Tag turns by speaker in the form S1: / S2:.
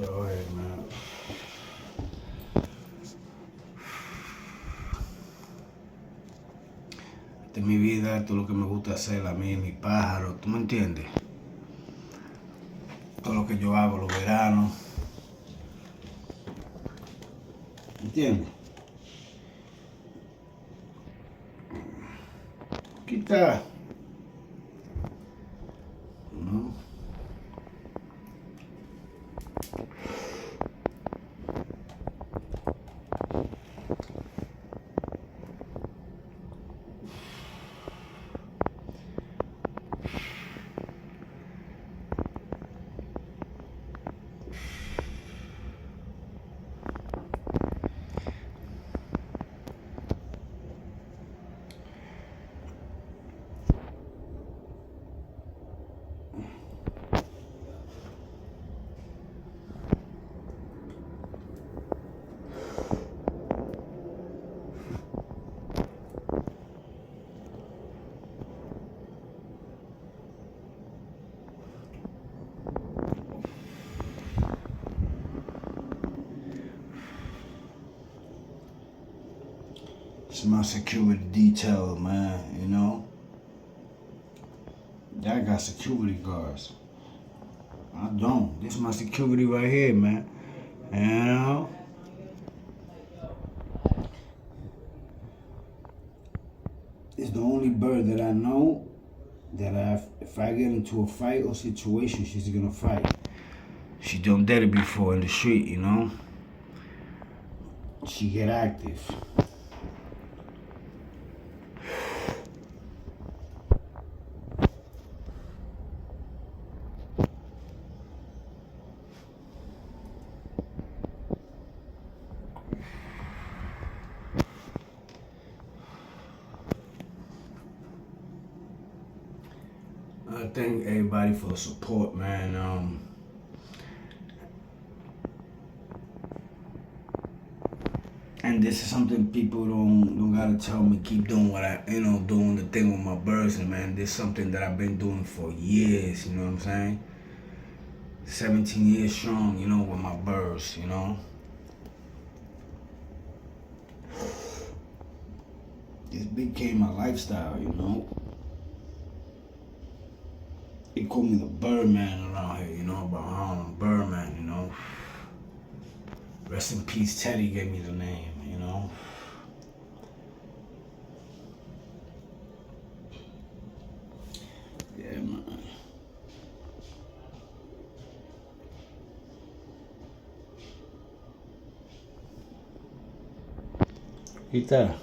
S1: Go ahead, man. De mi vida, todo lo que me gusta hacer a mí, mi pájaro, ¿tú me entiendes? Todo lo que yo hago los veranos. ¿Entiendes? Quita. ¿No? It's my security detail, man, you know? I got security guards. I don't. This is my security right here, man. You know? It's the only bird that I know that if I get into a fight or situation, she's gonna fight. She done did it before in the street, you know? She get active. I thank everybody for the support, man. And this is something people don't gotta tell me. Keep doing what doing the thing with my birds, and man, this is something that I've been doing for years. You know what I'm saying? 17 years strong, you know, with my birds. You know, this became my lifestyle. You know, they call me the Birdman around here. You know, about Harlem, Birdman. You know. Rest in peace, Teddy gave me the name, you know. Yeah, man. Quita.